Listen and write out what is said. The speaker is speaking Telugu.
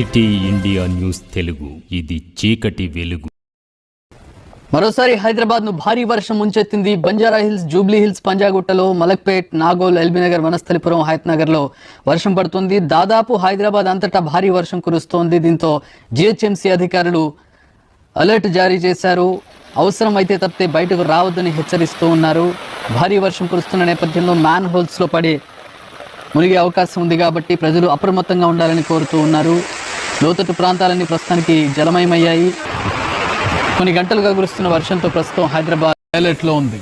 సిటీ ఇండియా న్యూస్ తెలుగు, ఇది చీకటి వెలుగు. మరోసారి హైదరాబాద్ ను భారీ వర్షం ముంచెత్తింది. బంజారా హిల్స్, జూబ్లీ హిల్స్, పంజాగుట్టలో, మలక్పేట్, నాగోల్, ఎల్బీనగర్, వనస్థలిపురం, హయత్నగర్ లో వర్షం పడుతుంది. దాదాపు హైదరాబాద్ అంతటా భారీ వర్షం కురుస్తోంది. దీంతో జీహెచ్ఎంసీ అధికారులు అలర్ట్ జారీ చేశారు. అవసరం అయితే తప్పితే బయటకు రావద్దని హెచ్చరిస్తూ ఉన్నారు. భారీ వర్షం కురుస్తున్న నేపథ్యంలో మ్యాన్ హోల్స్ లో పడే మునిగే అవకాశం ఉంది కాబట్టి ప్రజలు అప్రమత్తంగా ఉండాలని కోరుతూ ఉన్నారు. లోతట్టు ప్రాంతాలన్నీ ప్రస్తుతానికి జలమయమయ్యాయి. కొన్ని గంటలుగా కురుస్తున్న వర్షంతో ప్రస్తుతం హైదరాబాద్ అలర్ట్ లో ఉంది.